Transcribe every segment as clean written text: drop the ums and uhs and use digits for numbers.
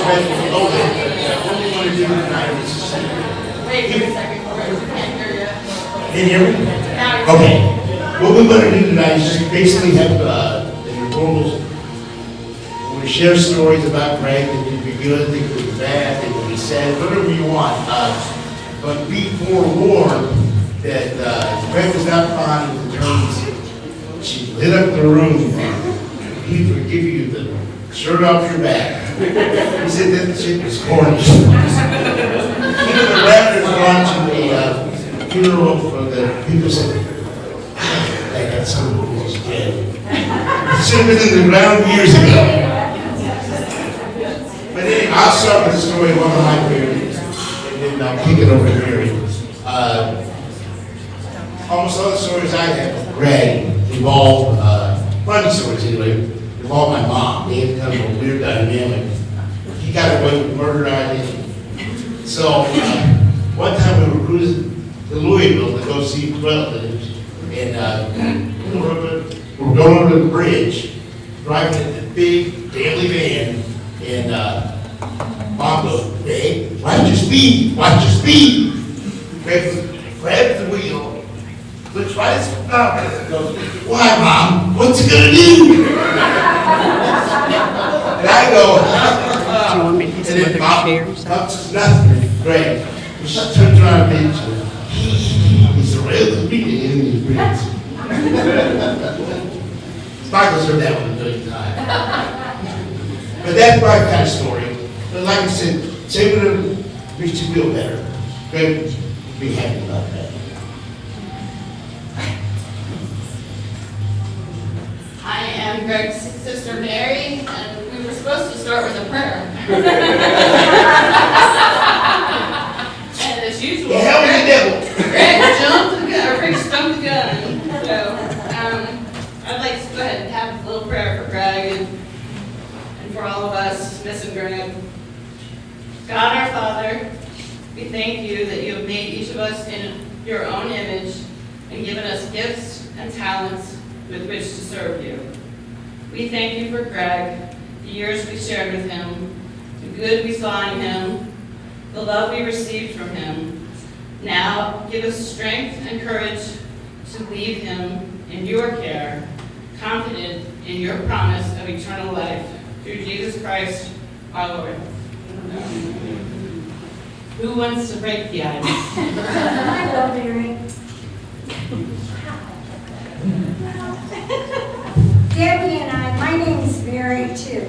special program. What we want to do tonight is Wait a second, I can't hear you. Can you hear me? Now you're Okay. What we're going to do tonight is just basically have the normal. We're going to share stories about Greg. They could be good, they could be bad, they could be sad, whatever you want. But be forewarned that Greg was not fond of the terms. She lit up the room. He would give you the shirt off your back. He said that shit was corny. Even the Raptors watching the funeral for the people said, I got someone who was dead. It should have been in the ground years ago. But anyway, I'll start with the story of one of my favorites, and then I'll kick it over to Mary. Almost all the stories I have with Greg involve, funny stories anyway, involve my mom. They have kind of a weird dynamic. He got away with murder, I didn't. So, one time we were cruising to Louisville to go see relatives, and we were going over the bridge, driving in the big daily van, and Mom goes, "Hey, watch your speed, watch your speed." Grabs the wheel, looks right at the top, goes, "Why, Mom? What's it gonna do?" And I go, Do you want me to get some other chairs? Mom says nothing. Great. She turns around and says, "He's a real beating in these bridges." Michael's heard that one a million times. But that's my kind of story. But like I said, say whatever makes you feel better. Okay? Be happy about that. I am Greg's sister Mary, and we were supposed to start with a prayer. And as usual, The hell with the devil. Greg jumped the gun. So I'd like to go ahead and have a little prayer for Greg and for all of us missing Greg. God our Father, we thank you that you have made each of us in your own image and given us gifts and talents with which to serve you. We thank you for Greg, the years we shared with him, the good we saw in him, the love we received from him. Now give us strength and courage to leave him in your care, confident in your promise of eternal life through Jesus Christ our Lord. Who wants to break the ice? I love Mary. Debbie and I, my name is Mary too,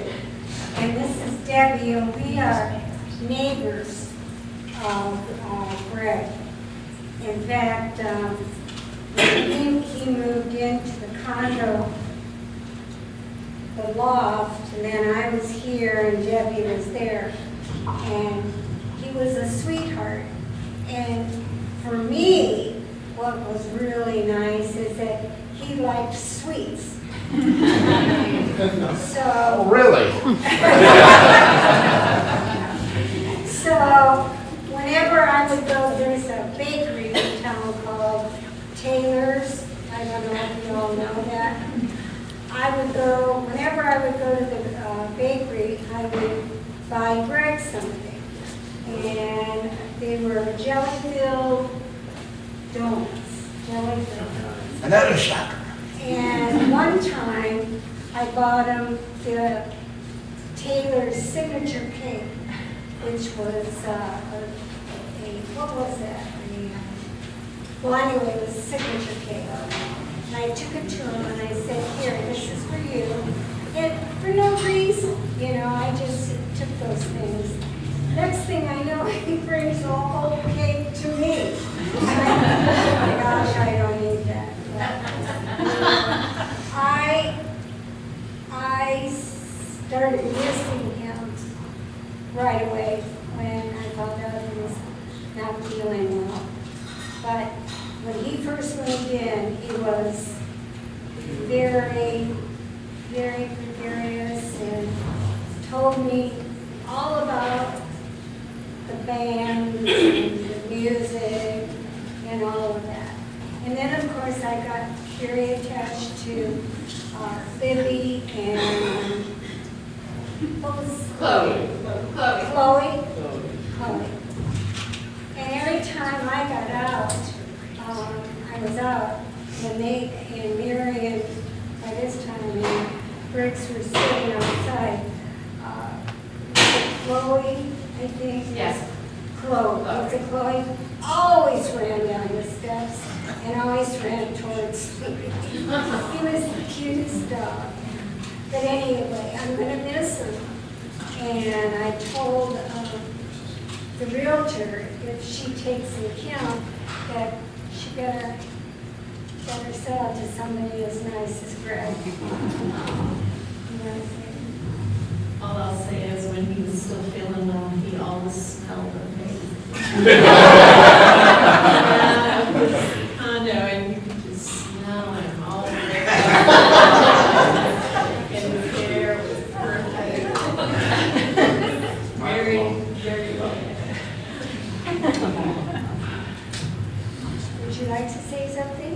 and this is Debbie, and we are neighbors of Greg. In fact, when he moved into the condo, the loft, and then I was here and Debbie was there, and he was a sweetheart. And for me, what was really nice is that he liked sweets. So, Really? so whenever I would go, there's a bakery in town called Taylor's. I don't know if you all know that. I would go, whenever I would go to the bakery, I would buy Greg something. And they were jelly-filled donuts. Jelly-filled donuts. Another shocker. And one time, I bought him the Taylor's signature cake, which was what was that? Well, anyway, it was a signature cake. And I took it to him and I said, "Here, this is for you." And for no reason, you know, I just took those things. Next thing I know, he brings the whole cake to me. Oh my gosh, I don't need that. I started missing him right away when I found out he was not feeling well. But when he first moved in, he was very, very gregarious and told me all about the band and the music and all of that. And then, of course, I got very attached to Libby, and What was? Chloe. Chloe. Chloe? Chloe. And every time I got out, I was out, and Mary and by this time, and Briggs were sitting outside. Chloe, I think. Yes. Chloe, was it Chloe? Always ran down the steps and always ran towards me. He was the cutest dog. But anyway, I'm gonna miss him. And I told the realtor if she takes into account that she better sell it to somebody as nice as Greg. You know what I'm saying? All I'll say is when he was still feeling well, he always smelled amazing. Condo, and you could just smell him all the way around. And his hair was perfect. Very, very well. Would you like to say something?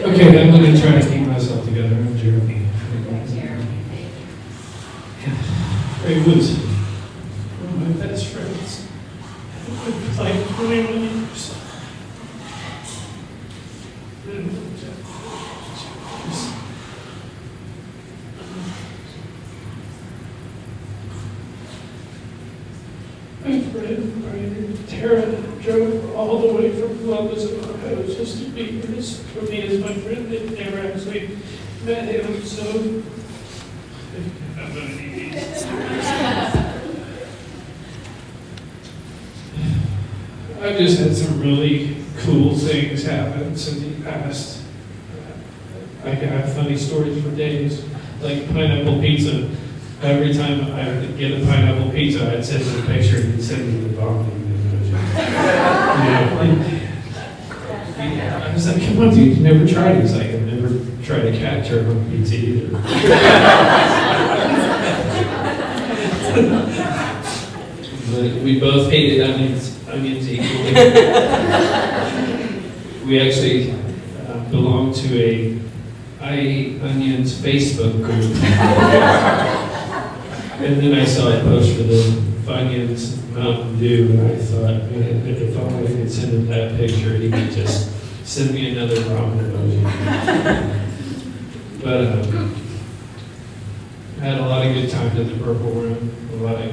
Okay, I'm going to try to keep myself together. I'm Jeremy. Ray Woods. One of my best friends. It's like 21 years. My friend, Tara, drove all the way from Columbus, Ohio, just to be here for me as my friend. They've never actually met him, so I'm going to need these. I've just had some really cool things happen since he passed. I have funny stories for days, like pineapple pizza. Every time I would get a pineapple pizza, I'd send him a picture and he'd send me the vomiting emoji. I was like, come on, dude, you never tried it. He's like, I've never tried a cat turd on pizza either. But we both hated onions equally. We actually belonged to a I Hate Onions Facebook group. And then I saw a post for the Funyuns Mountain Dew, and I thought, man, if only I could send him that picture, he could just send me another ramen emoji. But I had a lot of good times at the Purple Room, a lot of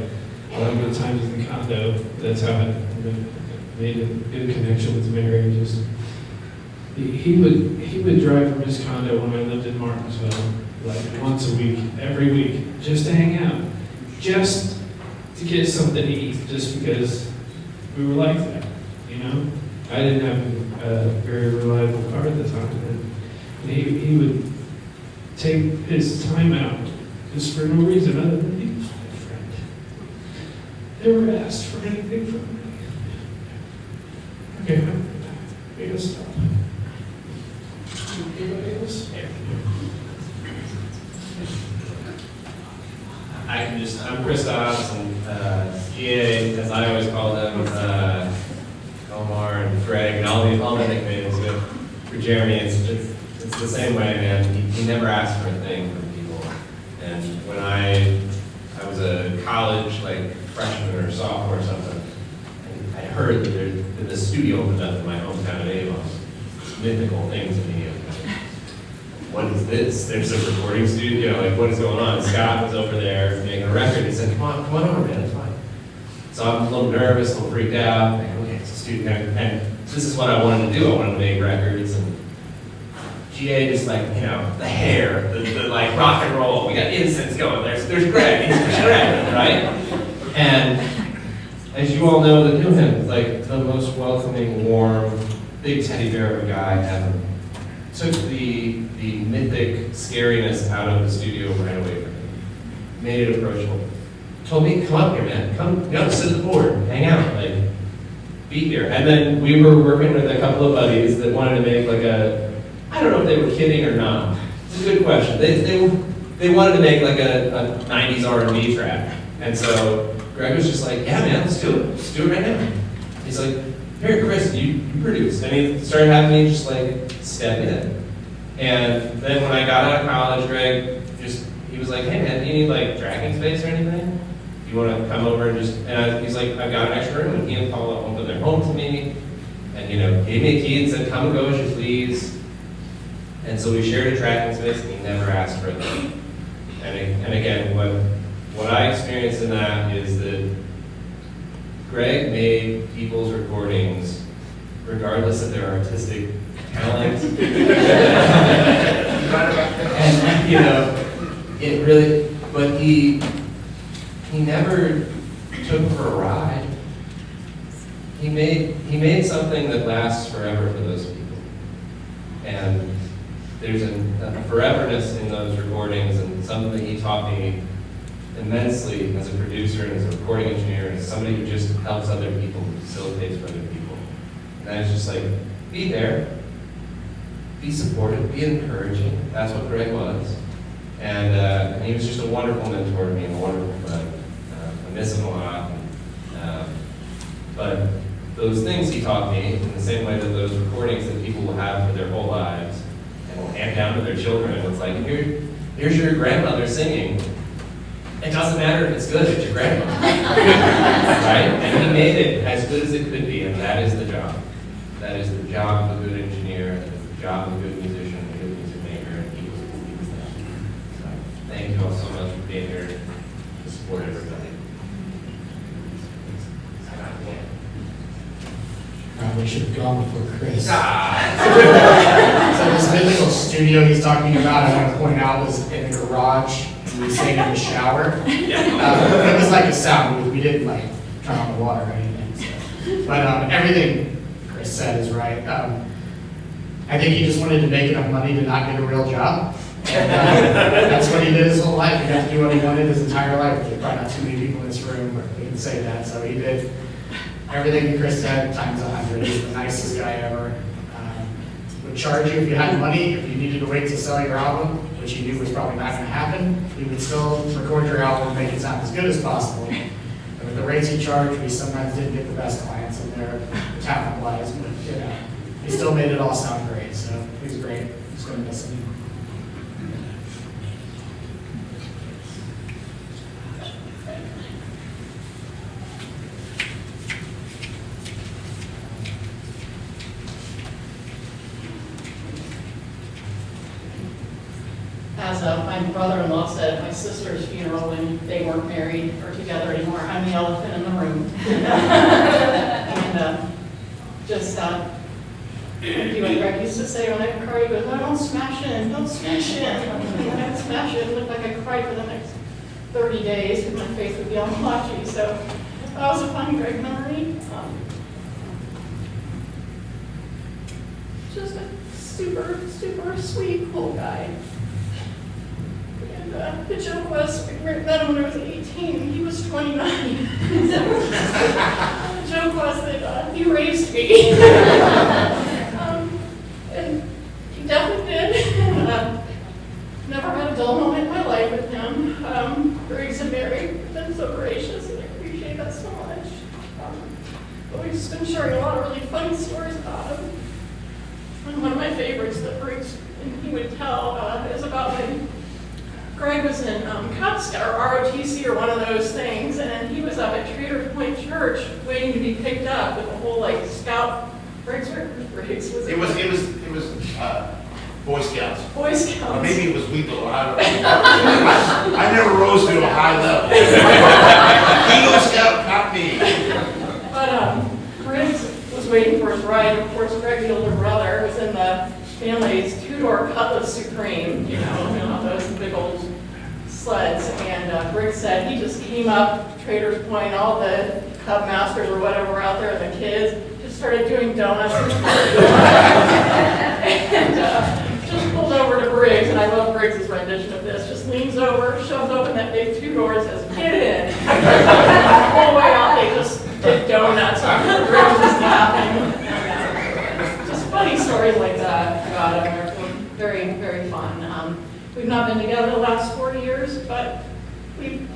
good times in the condo. That's how I made a good connection with Mary. Just he would drive from his condo when I lived in Martinsville, like once a week, every week, just to hang out, just to get something to eat, just because we were like that, you know? I didn't have a very reliable car at the time, and he would take his time out just for no reason other than he was my friend. Never asked for anything from me. Okay, I gotta stop. Anybody else? I'm Chris Dobson, GA, as I always call them, Omar and Greg, and all the nicknames. But for Jeremy, it's the same way, man. He never asked for a thing from people. And when I was a college, like freshman or sophomore or something, I heard that the studio opened up in my hometown of Avon. Mythical things to me. What is this? There's a recording studio, like what is going on? Scott was over there making a record. He said, come on over, man, it's fine. So I'm a little nervous, a little freaked out. I'm like, okay, it's a studio. And this is what I wanted to do. I wanted to make records. And GA just like, you know, the hair, the like rock and roll. We got incense going. There's Greg, he's Greg, right? And as you all know that knew him, like the most welcoming, warm, big teddy bear of a guy ever. Took the mythic scariness out of the studio right away from me. Made it approachable. Told me, come up here, man. Come, sit at the board, hang out, like, be here. And then we were working with a couple of buddies that wanted to make like I don't know if they were kidding or not. It's a good question. They wanted to make like a 90s R&B track. And so Greg was just like, yeah, man, let's do it. Let's do it right now. He's like, here, Chris, you produce. And he started having me just like step in. And then when I got out of college, Greg he was like, hey man, do you need like tracking space or anything? You want to come over and he's like, I've got an extra room. And he and Paula opened their home to me. And gave me a key and said, come and go as you please. And so we shared a tracking space, and he never asked for it. And again, what I experienced in that is that Greg made people's recordings, regardless of their artistic talent. And it really, but he never took for a ride. He made something that lasts forever for those people. And there's a foreverness in those recordings, and something that he taught me immensely as a producer and as a recording engineer, and as somebody who just helps other people, facilitates for other people. And that is just like, be there, be supportive, be encouraging. That's what Greg was. And he was just a wonderful mentor to me, and a wonderful friend. I miss him a lot. But those things he taught me, in the same way that those recordings that people will have for their whole lives, and will hand down to their children, and it's like, here's your grandmother singing. It doesn't matter if it's good, it's your grandmother. Right? And he made it as good as it could be, and that is the job. That is the job of a good engineer, that is the job of a good musician, a good music maker, and he was that. So, thank you all so much for being here to support everybody. Probably should have gone before Chris. Ah. So this mythical studio he's talking about, I want to point out, was in a garage. We sang in the shower. It was like a sound booth. We didn't like turn on the water or anything. So. But everything Chris said is right. I think he just wanted to make enough money to not get a real job. And that's what he did his whole life. He got to do what he wanted his entire life. There's probably not too many people in this room who can say that. So he did everything Chris said times 100. He's the nicest guy ever. Would charge you if you had money, if you needed to wait to sell your album, which he knew was probably not going to happen. He would still record your album and make it sound as good as possible. And with the rates he charged, we sometimes didn't get the best clients in there, talent-wise, but he still made it all sound great. So he was great. Just going to miss him. As my brother-in-law said at my sister's funeral when they weren't married or together anymore, I'm the elephant in the room. And you and Greg used to say when I would cry, he goes, "Oh, don't smash in, don't smash in." And when I would smash in, it looked like I cried for the next 30 days because my face would be all blotchy. So that was a fun Greg memory. Just a super, super sweet, cool guy. And the joke was, we met him when I was 18, he was 29. The joke was that he raised me. And he definitely did. Never had a dull moment in my life with him. Greg's and Mary have been so gracious, and I appreciate that so much. But we've just been sharing a lot of really funny stories about him. And one of my favorites that Briggs and he would tell is about when Greg was in Cub Scout or ROTC or one of those things, and he was up at Trader Point Church waiting to be picked up with a whole like scout. Briggs was It was Boy Scouts. Boy Scouts. Or maybe it was legal. I don't know. I never rose to a high level. Eagle Scout, not me. But Briggs was waiting for his ride. Of course, Greg, the older brother, was in the family's two-door Cutlass Supreme, you know, those big old sleds. And Briggs said he just came up Trader's Point, all the Cub Masters or whatever were out there, and the kids just started doing donuts. And just pulled over to Briggs, and I love Briggs' rendition of this, just leans over, shoves open that big two-door, and says, "Get in." The whole way out, they just did donuts. Briggs was laughing. Just funny stories like that about him. They're very, very fun. We've not been together the last 40 years, but we've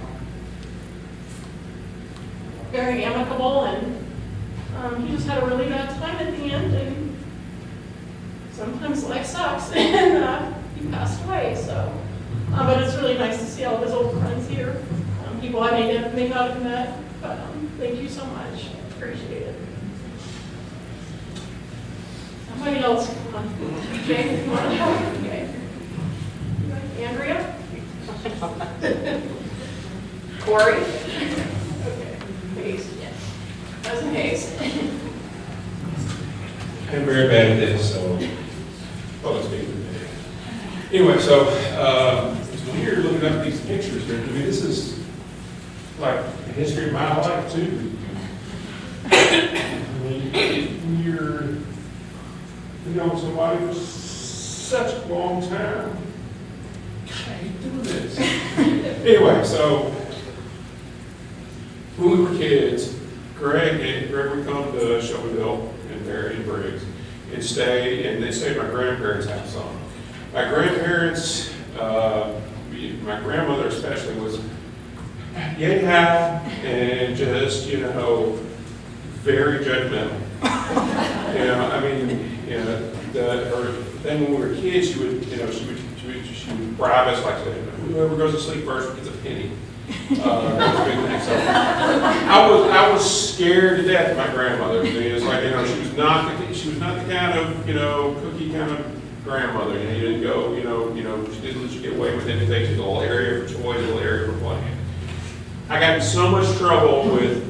very amicable, and He just had a really bad time at the end, and sometimes life sucks, and he passed away, so. But it's really nice to see all of his old friends here, people I may not have met, but thank you so much, appreciate it. Somebody else, come on. Jane, if you want to help, okay. Andrea? Corey? Okay. Hayes? Yes. Cousin Hayes? I'm very bad at this, so public speaking. Anyway, so when you're looking up these pictures, I mean, this is like the history of my life too. I mean, you're somebody for such a long time. I hate doing this. Anyway, so when we were kids, Greg would come to Shelbyville and Mary and Briggs and stay, and they stayed at my grandparents' house on. My grandparents, my grandmother especially, was yay high and just, very judgmental. I mean, her thing when we were kids, she would bribe us like, whoever goes to sleep first gets a penny. That was a big thing. So I was scared to death of my grandmother. It's like, she was not the kind of, cookie kind of grandmother. You didn't go, she didn't let you get away with anything. She had a little area for toys, a little area for playing. I got in so much trouble with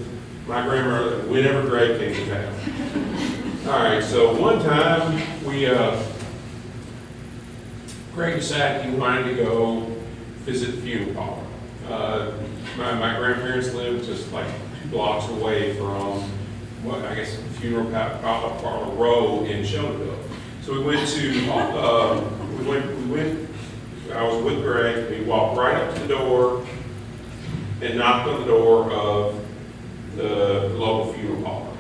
my grandmother whenever Greg came to town. All right, so one time Greg decided he wanted to go visit the funeral parlor. My grandparents lived just like 2 blocks away from, funeral parlor row in Shelbyville. So we went to, I was with Greg, we walked right up to the door and knocked on the door of the local funeral parlor.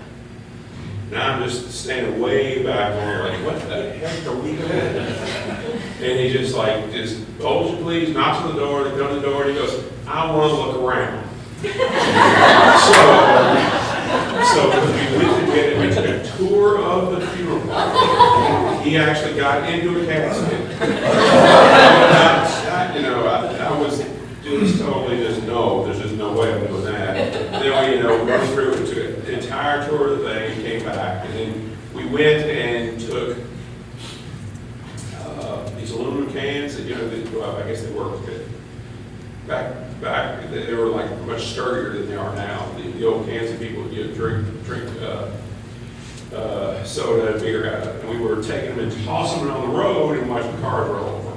Now I'm just standing way back there like, what the heck are we doing? And he just hold you please, knocks on the door, they come to the door, and he goes, I want to look around. So we took a tour of the funeral parlor. He actually got into a casket. I was just totally no, there's just no way I'm doing that. Then we went through and took the entire tour of the thing and came back. And then we went and took these aluminum cans that, I guess they worked good. Back, they were like much sturdier than they are now. The old cans that people drink soda and beer out of. And we were taking them and tossing them on the road and watching cars roll over.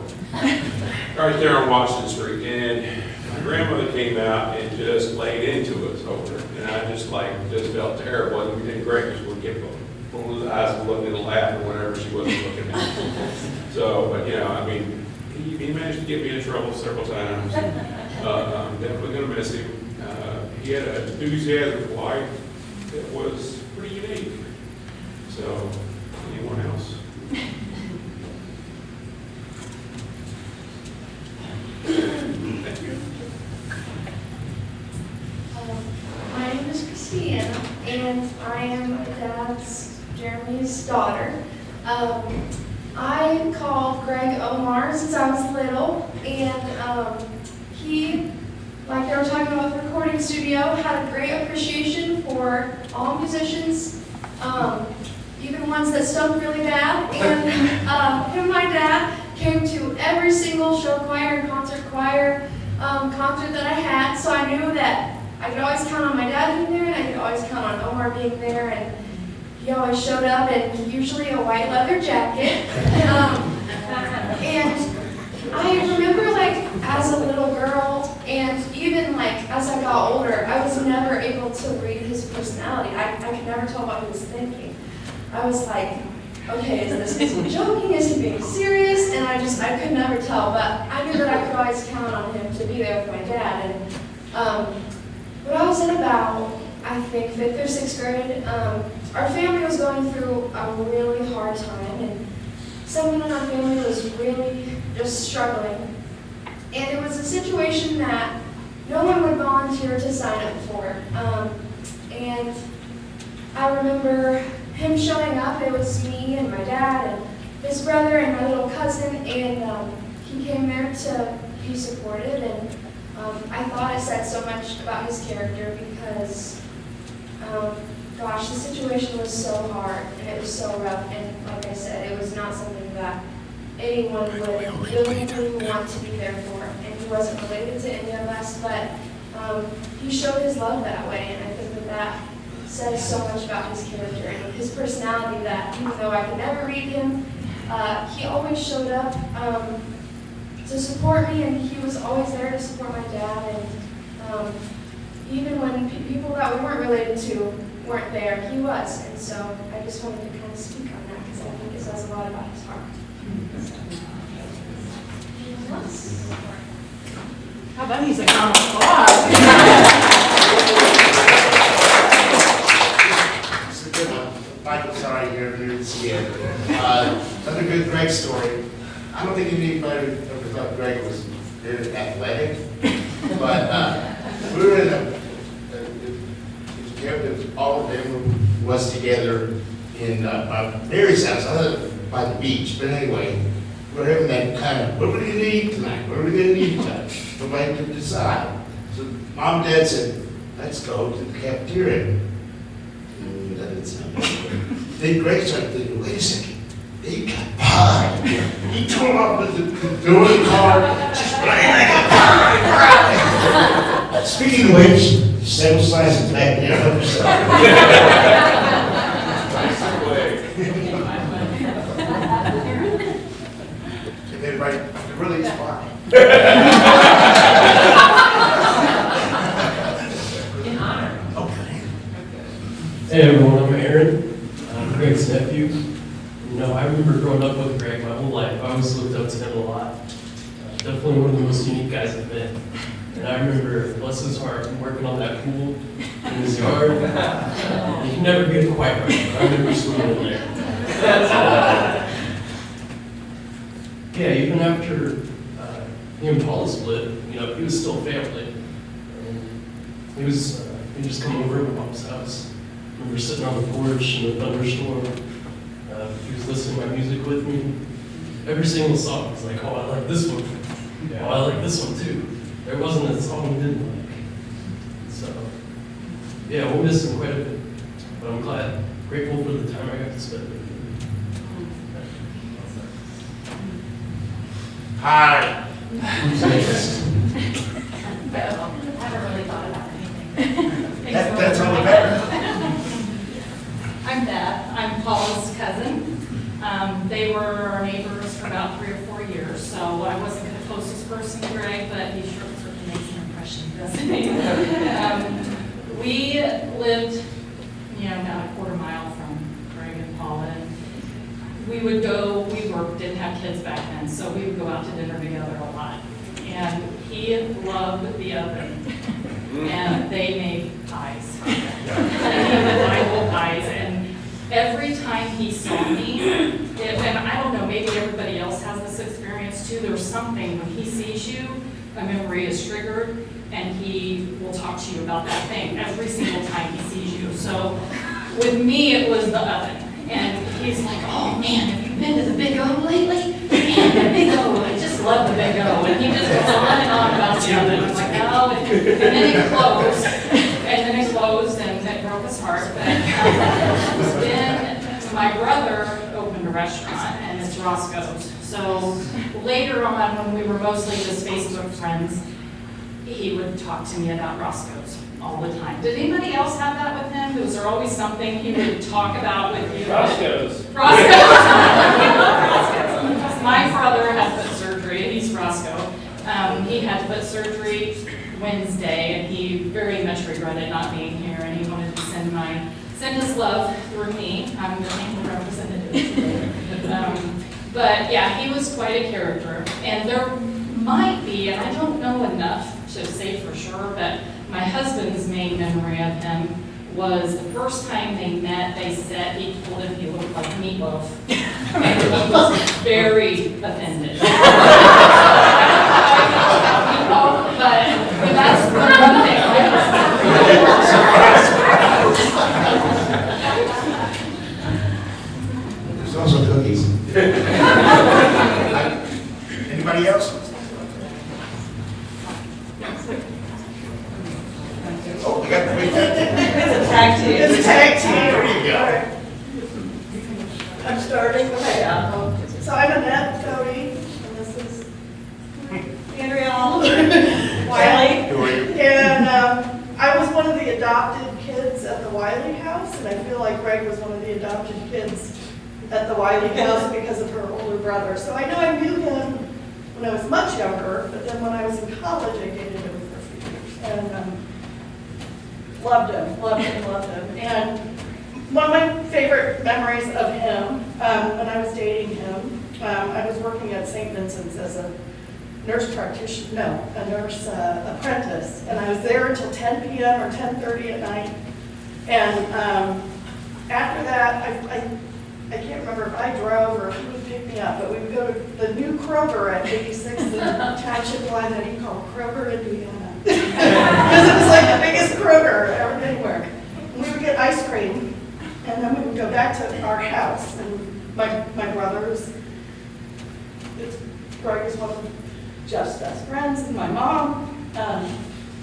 Right there on Washington Street. And my grandmother came out and just laid into us over there. And I just felt terrible. And we didn't Greg just would get full of his eyes and looking at laughing whenever she wasn't looking at me. So, but he managed to get me in trouble several times. I'm definitely going to miss him. He had an enthusiasm for life that was pretty unique. So, anyone else? Thank you. My name is Christina, and I am my dad's, Jeremy's daughter. I called Greg Omar since I was little, and he, like they were talking about the recording studio, had a great appreciation for all musicians, even ones that stunk really bad. And him and my dad came to every single show choir and concert choir concert that I had, so I knew that I could always count on my dad being there, and I could always count on Omar being there, and he always showed up in usually a white leather jacket. And I remember as a little girl, and even as I got older, I was never able to read his personality. I could never tell what he was thinking. I was like, okay, is he joking? Is he being serious? And I could never tell, but I knew that I could always count on him to be there for my dad. And when I was in about, I think, 5th or 6th grade, our family was going through a really hard time, and someone in our family was really just struggling. And it was a situation that no one would volunteer to sign up for. And I I remember him showing up. It was me and my dad and his brother and my little cousin, and he came there to be supported. And I thought it said so much about his character because, gosh, the situation was so hard and it was so rough. And like I said, it was not something that anyone would willingly want to be there for. And he wasn't related to any of us, but he showed his love that way. And I think that that says so much about his character and his personality, that even though I could never read him, he always showed up to support me, and he was always there to support my dad. And even when people that we weren't related to weren't there, he was. And so I just wanted to kind of speak on that because I think it says a lot about his heart. How about he's a common Michael, sorry, you're here to see it. Another good Greg story. I don't think anybody ever thought Greg was very athletic, but we were in all of them was together in Mary's house, by the beach. But anyway, we're having that kind of, what are we going to eat tonight? What are we going to eat tonight? Nobody could decide. So Mom and Dad said, let's go to the cafeteria. That didn't sound good. Then Greg started thinking, wait a second, they got pie. He tore up with the door of the car, just running like a pie. Speaking of which, several slices back there. And then right, really is fine. Hey everyone, I'm Aaron. I'm Greg's nephew. You know, I remember growing up with Greg my whole life. I always looked up to him a lot. Definitely one of the most unique guys I've met. And I remember, bless his heart, working on that pool in his yard. You can never get it quite right, but I remember swimming in there. Yeah, even after he and Paula split, you know, he was still family. And he just come over to my mom's house. I remember sitting on the porch in a thunderstorm. He was listening to my music with me. Every single song was like, oh, I like this one. Oh, I like this one too. There wasn't a song he didn't like. So, yeah, we'll miss him quite a bit. But I'm glad, grateful for the time I got to spend with him. Hi. Who's next? I haven't really thought about anything. That's all the better. I'm Beth. I'm Paula's cousin. They were our neighbors for about 3 or 4 years, so I wasn't the closest person to Greg, but he certainly makes an impression, doesn't he? We lived, about a quarter mile from Greg and Paula. And we would go, didn't have kids back then, so we would go out to dinner together a lot. And he loved the oven, and they made pies. And he would buy pies, and every time he saw me, and I don't know, maybe everybody else has this experience too, there's something, when he sees you, a memory is triggered, and he will talk to you about that thing every single time he sees you. So with me, it was the oven. And he's like, oh man, have you been to the Big O lately? Man, the Big O, I just love the Big O. And he just goes on and on about the oven. I'm like, no. And then it closed, and it broke his heart. But then my brother opened a restaurant, and it's Roscoe's. So later on, when we were mostly just Facebook friends, he would talk to me about Roscoe's all the time. Did anybody else have that with him? Was there always something he would talk about with you? Roscoe's. Roscoe's. My brother had foot surgery. He's Roscoe. He had foot surgery Wednesday, and he very much regretted not being here, and he wanted to send his love through me. I'm the main representative. But yeah, he was quite a character, and there might be, and I don't know enough to say for sure, but my husband's main memory of him was the first time they met, they said he told him he looked like meatloaf. And he was very offended. But that's one thing. Anybody else? Oh, we got the big tag team. It's a tag team. It's a tag team. There you go. I'm starting, okay. So I'm Annette Cody, and this is Andrea Wiley. Who are you? And I was one of the adopted kids at the Wiley house, and I feel like Greg was one of the adopted kids at the Wiley house because of her older brother. So I know I knew him when I was much younger, but then when I was in college, I dated him for a few years. And loved him. And one of my favorite memories of him, when I was dating him, I was working at St. Vincent's as a nurse practitioner, a nurse apprentice, and I was there until 10 p.m. or 10:30 at night. And after that, I can't remember if I drove or who would pick me up, but we would go to the new Kroger at 86th and Township Line that he called Kroger, Indiana. Because it was like the biggest Kroger ever anywhere. And we would get ice cream, and then we would go back to our house, and my brothers, Greg is one of Jeff's best friends, and my mom.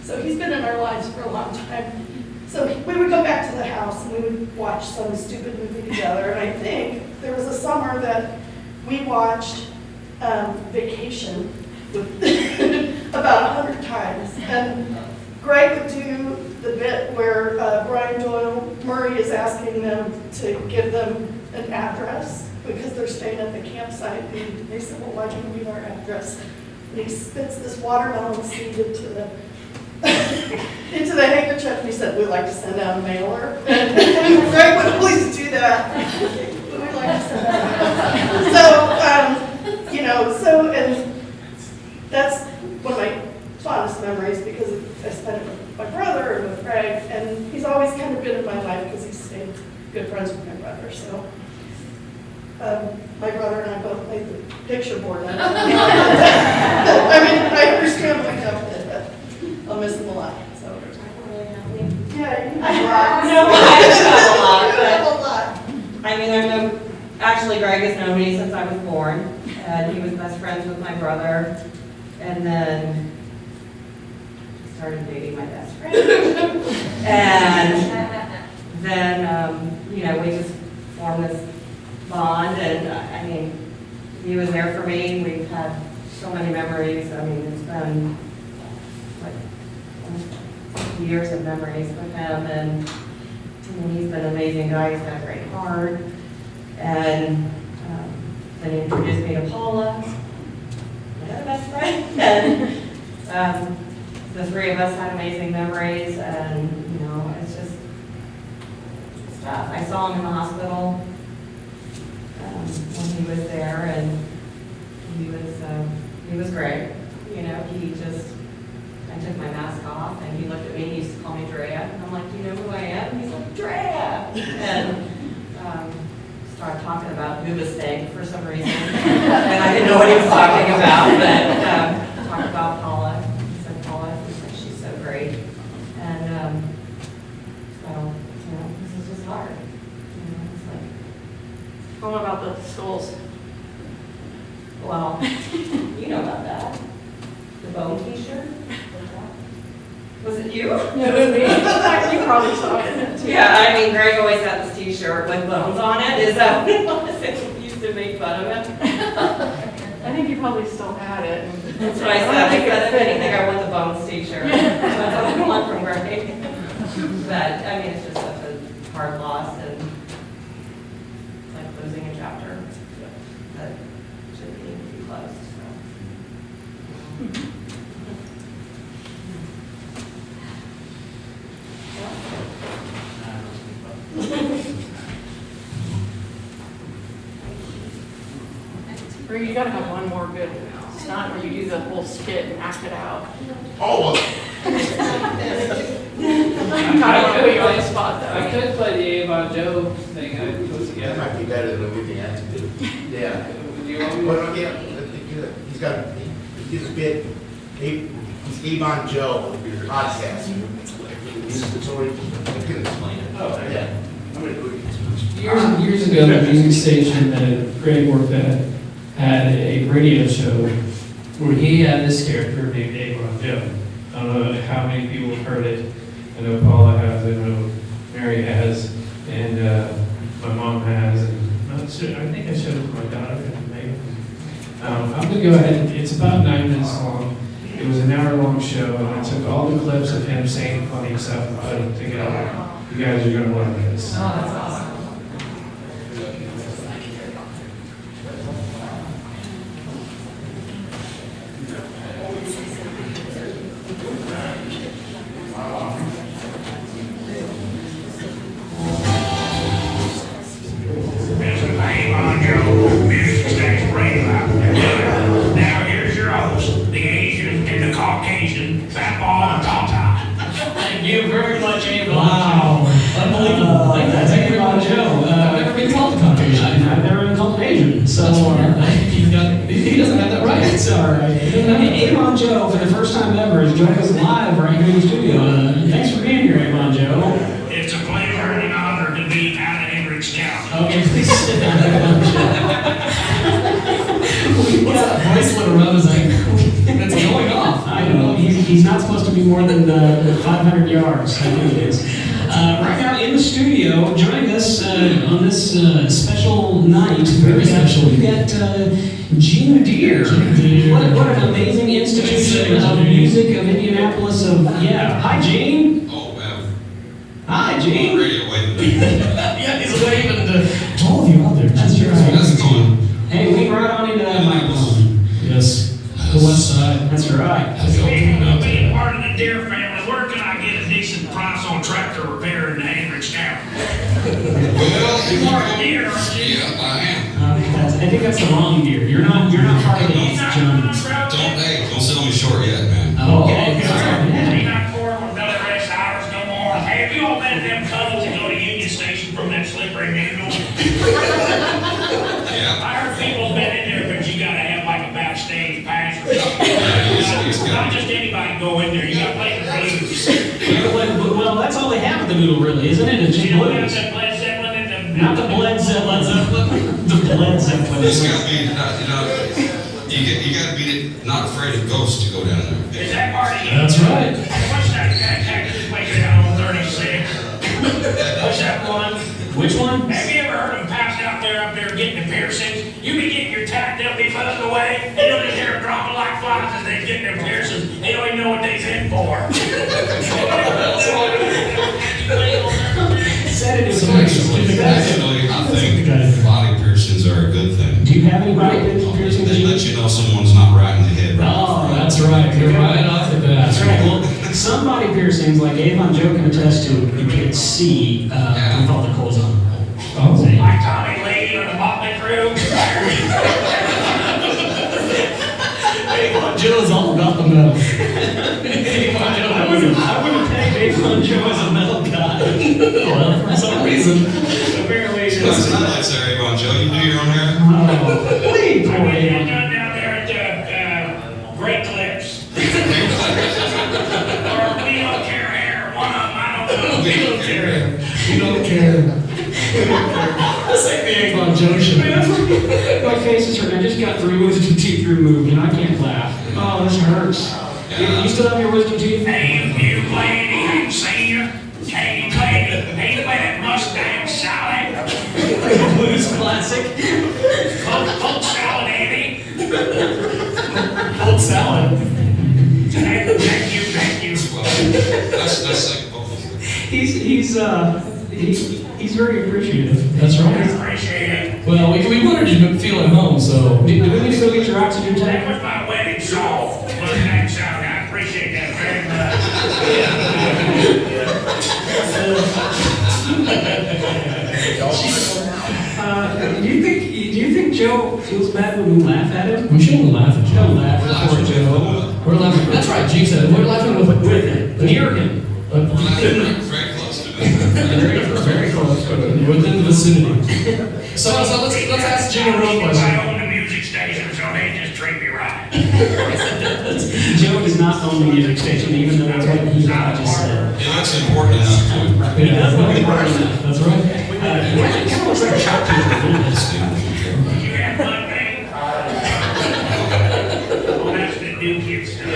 So he's been in our lives for a long time. So we would go back to the house and we would watch some stupid movie together. And I think there was a summer that we watched Vacation with about 100 times. And Greg would do the bit where Brian Doyle Murray is asking them to give them an address because they're staying at the campsite. And they said, well, why don't we give our address? And he spits this watermelon seed into the handkerchief, and he said, we'd like to send out a mailer. And Greg would always do that. We'd like to send out a mailer. So, and that's one of my fondest memories because I spent it with my brother and with Greg, and he's always kind of been in my life because he's stayed good friends with my brother. So my brother and I both made the picture board. I mean, I understand why Jeff did, but I'll miss him a lot. So yeah, you No, I have a lot. I mean, I've known, actually Greg has known me since I was born, and he was best friends with my brother, and then started dating my best friend. And then, we just formed this bond, and I mean, he was there for me. We've had so many memories. I mean, it's been like years of memories with him, and he's been an amazing guy. He's got a great heart. And then he introduced me to Paula, my other best friend, and the three of us had amazing memories, and it's just stuff. I saw him in the hospital when he was there, and he was great. I took my mask off, and he looked at me. He used to call me Drea, and I'm like, do you know who I am? And he's like, Drea, and started talking about booba steak for some reason, and I didn't know what he was talking about, but talked about Paula. He said Paula, he's like, she's so great, and this is just hard. It's like, What about the schools? well, you know about that. The bone t-shirt? Was it you? No, it was me. You probably saw it too. Yeah, I mean, Greg always had this t-shirt with bones on it. Is that what it was? It used to make fun of it. I think you probably still had it. That's what I said. I said, if anything, I want the bones t-shirt. That's what I want from Greg. But, I mean, it's just such a hard loss, and it's like losing a chapter that should be closed. So. Or you gotta have one more good stunt where you do the whole skit and act it out. Oh, well, I'm not gonna put you on the spot I though. could play the Avon Joe thing I put that together. might be better than what we have to do. Yeah. Would you want me Well, yeah, he's got, he's a bit, he's Avon Joe, podcast. He's the story, I can explain it. Oh, Yeah. I'm Years ago, the music station that Greg worked at had a radio show where he had this character named Avon Joe. I don't know how many people have heard it. I know Paula has, I know Mary has, and my mom has, and I think I showed it to my daughter, maybe. I'm gonna go ahead, it's about 9 minutes long. It was an hour-long show, and I took all the clips of him saying funny stuff and put them together. You guys are gonna love this. Oh, that's awesome. Now here's your host, the Asian and the Caucasian, Fat Ball and Tata. Thank you very much, Avon. Wow. Unbelievable. That's Avon Joe. I've never been called a Caucasian. I've never been called an Asian, so He doesn't have that right. it's all right. Avon Joe, for the first time ever, is joining us live right here in the studio. Thanks for being here, Avon Joe. It's a pleasure and an honor to be out of Hendricks County. Okay, please sit down, Avon Joe. What's that voice when around is like, it's going off. I don't know. He's not supposed to be more than 500 yards. I think it is. Right now in the studio, joining us on this special night, very special, we got Gene Deere. What an amazing institution of music of Indianapolis. Hi, Gene. Oh, man. Hi, Gene. Radio waving. Yeah, he's waving to all of you out there. That's right. How's it going? Hey, lean right on into that microphone. Yes. The west side. That's right. Being part of the Deere family, where can I get a decent price on tractor repair in Hendricks County? Well, You're part of Deere, aren't you? yeah, I am. I think that's the wrong Deere. You're not part of these, John. Don't sell me short yet, man. Okay. You're not pouring with belly rest hours no more. Hey, have you all been to them tunnels that go to Union Station from that slippery noodle? Yeah. I heard people's been in there, but you gotta have like a backstage pass or something. Not just anybody go in there, you gotta play the blues. Well, that's all they have at the noodle, really, isn't it? It's just You don't have blues. that Led Zeppelin and Not the Bled Zeppelin. The Bled Zeppelin. It's gotta be, you gotta be not afraid of ghosts to go down there. Is that part of you? That's right. What's that place down on 36? What's that one? Which one? Have you ever heard them passed out there up there getting the piercings? You be getting your tack, they'll be fuzzed away, and you'll just hear them dropping like flies as they get their piercings. They don't even know what they's in for. Said it is Actually, I think body piercings are a good thing. Do you have any body piercings? They let you know someone's not right in the head. Oh, That's right. You're right off the bat. That's right. Well, some body piercings, like Avon Joe can attest to, you can't see with all the clothes on. Oh. Like Tommy Lee or the Motley Crue. Avon Joe is all about the metal. I wouldn't take Avon Joe as a metal guy. Well, for some reason, apparently it Nice is. highlights there, Avon Joe. You do your own hair? Oh, please, poor I'm Avon. down there at Great Clips. Or We Don't Care Hair, one of them, I don't know. We don't care. You don't care. This ain't the Avon Joe show. My face is hurting. I just got 3 wisdom teeth removed and I can't laugh. Oh, this hurts. You still have your wisdom teeth? Hey, you play any, ain't seen you. Hey, you play that Mustang salad. Blues classic. Folk salad, Andy. Old salad. Thank you. Well, that's like both. He's very appreciative. That's I right. appreciate it. Well, we wanted you to feel at home, so. Do we need to go get your oxygen That tank? was my wedding song. Mustang salad, I appreciate that very much. Do you think Joe feels bad when we laugh at him? We shouldn't laugh at you. Don't laugh at poor Joe. We're laughing. That's right, Gene said. We're laughing with him. Near him. Very close to it. Very close. Within the vicinity. So let's ask Gene a real question. I own the music station, so they just treat me right. Joe does not own the music station, even though that's what he just said. It looks important enough to. He does look important enough. That's right. It kind of looks like a shop teacher a little bit. You have one thing? Oh, that's the new kids stuff.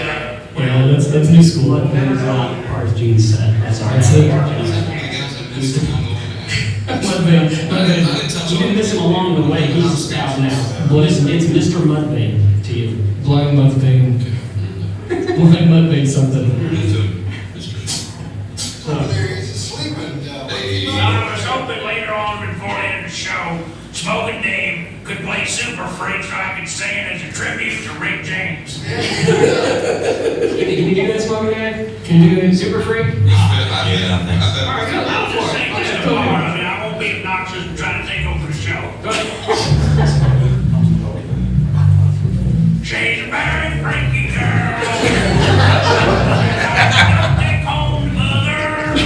Yeah, that's new school. That is not part of Gene's set. That's it. You didn't miss him along the way. He's out now. It's Mr. Mudvayne to you. Blind Mudvayne. Blind Mudvayne something. I was hoping later on before the end of the show, Smoking Dave could play Super Freak so I could sing it as a tribute to Rick James. Can you do that, Smoking Dave? Can you do it, Super Freak? All right, good. I'll just sing this part. I mean, I won't be obnoxious and try to take over the show. She's a very freaky girl. Take home mother.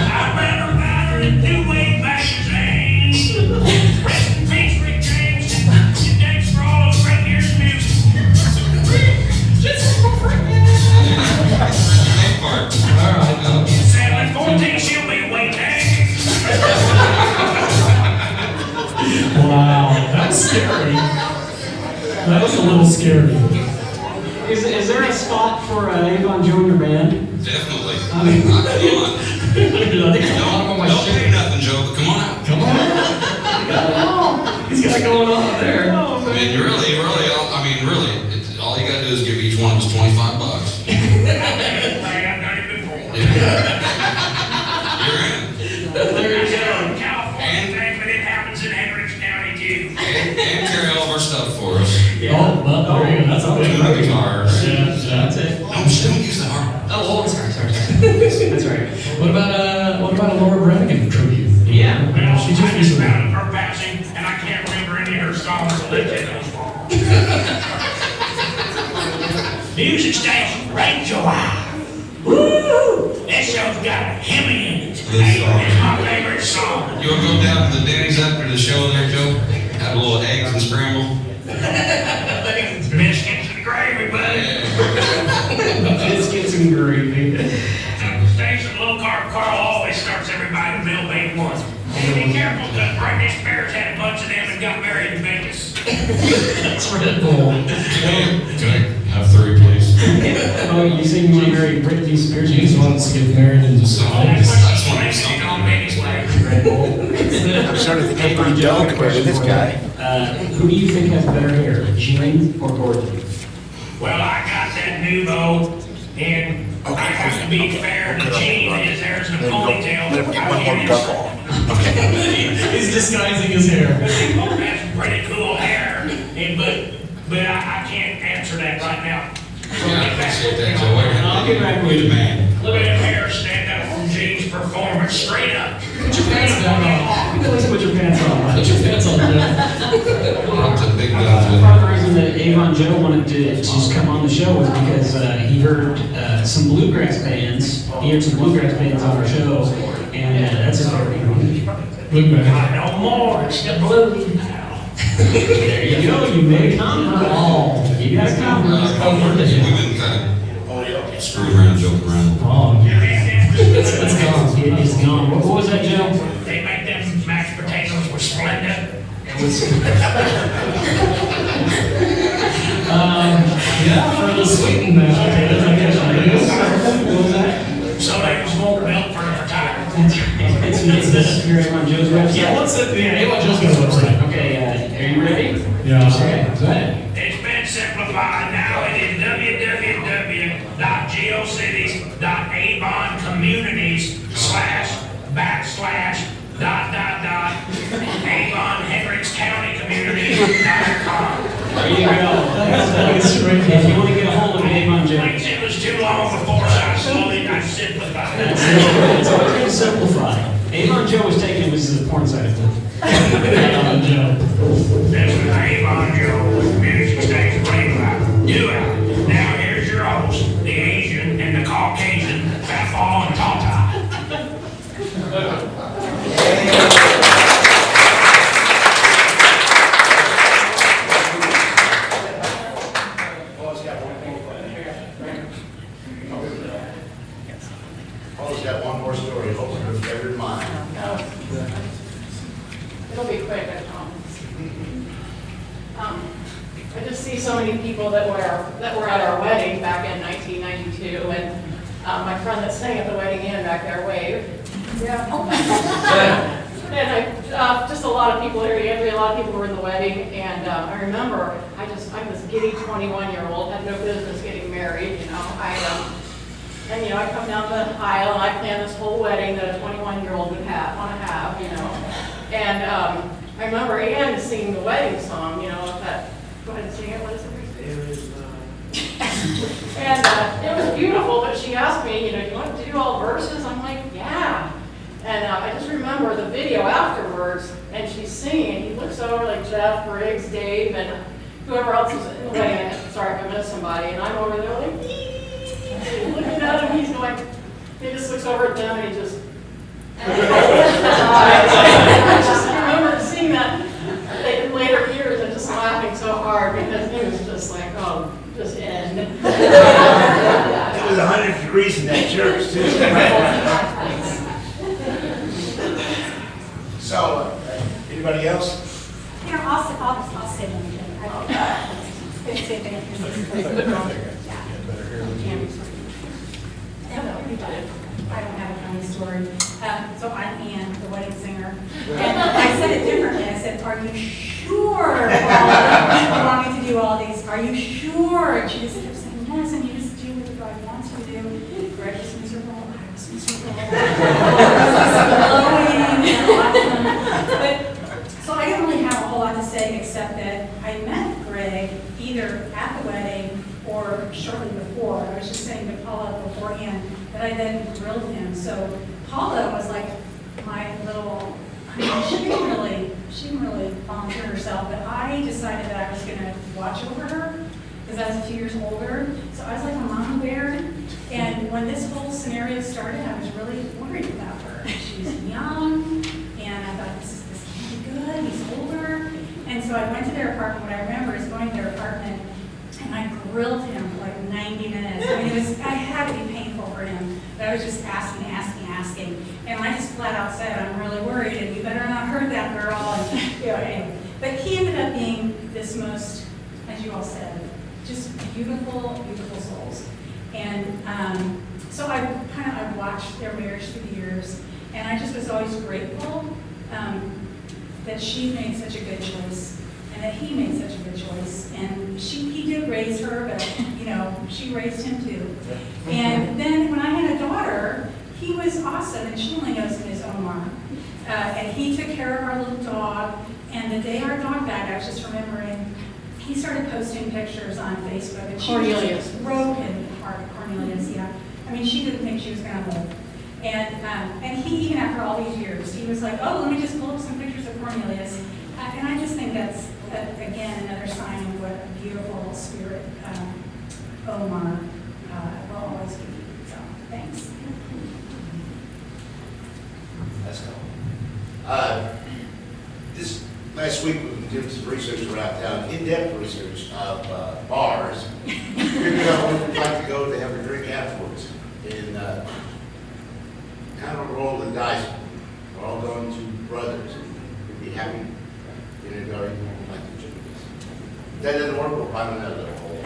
I read about her in two-way magazines. Rest in peace, Rick James. And thanks for all of Rick Here's music. Just for freaking. All right. 714, she'll be waiting. Wow, that was scary. That was a little scary. Is there a spot for Avon Jr. band? Definitely. I mean, Come on. Don't pay nothing, Joe, but come on out. Come on. he's got it going on there. I mean, really, all you gotta do is give each one of us $25. I've done it before. You're in. There you go. California thing, but it happens in Hendricks County too. And carry all of our stuff for us. Oh, well, there you go. That's a big Movie cars. Yeah, That's it. Don't use the harm. Oh, sorry. That's right. What about a Laura Branigan tribute? Yeah. Well, She just I just recently. found her passing, and I can't remember any of her songs to let you know. Music station, Radio Eye. Woo! That show's got a Hemi in it. Hey, it's my favorite song. You wanna go down to the Denny's after the show there, Joe? Have a little eggs and scramble? Biscuits and gravy, buddy. Biscuits and gravy. At the station, low carb Carl always starts everybody to Bill Bait one. Hey, be careful, because Britney Spears had a bunch of them and got married in Vegas. That's Red Bull. Can I have 3, please? Oh, you say you want to marry Britney Spears? She just wants to get married and just. That's what That's she's what I'm blaming saying. it on anyway. Red Bull. I'm starting to think I'm pretty dull compared to this guy. Who do you think has better hair, Gene or Gordon? Well, I got that nouveau, and I have to be fair to Gene. His hair's in a ponytail. Let him get one more duck off. He's disguising his hair. Oh, that's pretty cool hair, but I can't answer that right now. Yeah, I appreciate that, Joe. Wait a minute. I'll get back with you. Man. Look at him hair stand up from Gene's performance, straight up. Put your pants down. Please put your pants on. Put your pants on, Jeff. Up to big guns with Part of the reason that Avon Joe wanted to just come on the show was because he heard some bluegrass bands. He heard some bluegrass bands on our show, and that's his favorite. Look back. No more, it's the blues now. There you go. You made a comment. Oh, you got a comment. We've been kind of screwing around, joking around. Oh, It's gone. It is gone. What was that, Joe? They make them mashed potatoes with Splenda. yeah, for the sweetened mashed potatoes, I guess it is. What was that? So they was more milk for the retire. It's this. You're on Joe's website. Yeah, what's it? Yeah, Avon Joe's got a website. Okay, are you ready? Yeah. Okay, go ahead. It's been simplified. Now it is www.geoccities.avon Hendricks County Community.com. There you go. If you want to get a hold of Avon Joe. Thinks it was too long before I slowly got simplified. It's always going to simplify. Avon Joe was taken, this is a porn site. Avon Joe. This is Avon Joe, Music Station Radio. Do it. Now here's your host, the Asian and the Caucasian, Fastball and Tata. Paul's got one more story, hopefully you'll ever mind. I just see so many people that were at our wedding back in 1992, and my friend that sang at the wedding and back there waved. Yeah. And just a lot of people here, a lot of people were in the wedding, and I remember I was giddy 21-year-old, had no business getting married, you know. And you know, I come down the aisle and I plan this whole wedding that a 21-year-old would want to have, you know. And I remember Ann singing the wedding song, you know, that, go ahead and sing it, what is it? And it was beautiful, but she asked me, you know, do you want to do all verses? I'm like, yeah. And I just remember the video afterwards, and she's singing. He looks over like Jeff, Briggs, Dave, and whoever else is in the wedding. Sorry if I missed somebody. And I'm over there like, looking at him. He's going, he just looks over at them, and he just. I just remember seeing that in later years and just laughing so hard because he was just like, oh, just end. It was 100 degrees in that church, too. So, anybody else? You know, I'll say one thing. I say thank you. I don't have a funny story. So I'm Ann, the wedding singer. And I said it differently. I said, are you sure, Paula, you want me to do all these? Are you sure? And she just kept saying, yes, and you just do what God wants you to do. Greg was miserable. I was miserable. But, so I don't really have a whole lot to say except that I met Greg either at the wedding or shortly before. I was just saying to Paula beforehand that I then grilled him. So Paula was like my little, I mean, she didn't really volunteer herself, but I decided that I was going to watch over her because I was a few years older. So I was like a mama bear. And when this whole scenario started, I was really worried about her. She was young, and I thought, this can't be good, he's older. And so I went to their apartment. What I remember is going to their apartment, and I grilled him for like 90 minutes. I mean, I had to be painful for him. But I was just asking. And I just flat out said, I'm really worried, and you better not hurt that girl. And, you know, anyway. But he ended up being this most, as you all said, just beautiful, beautiful souls. And so I watched their marriage through the years, and I just was always grateful that she made such a good choice, and that he made such a good choice. And he did raise her, but you know, she raised him too. And then when I had a daughter, he was awesome, and she only knows him as Omar. And he took care of our little dog. And the day our dog died, I was just remembering, he started posting pictures on Facebook. And she was broken heart, Cornelius, yeah. I mean, she didn't think she was going to live. And he, even after all these years, he was like, oh, let me just pull up some pictures of Cornelius. And I just think that's, again, another sign of what a beautiful spirit Omar will always give you. So, thanks. Let's go. This last week, we did some research around town, in-depth research of bars. Figured out where we'd like to go to have a drink afterwards. And kind of roll the dice. We're all going to Brothers. We'd be happy in a garden like the chickens. If that doesn't work, we'll find another hole.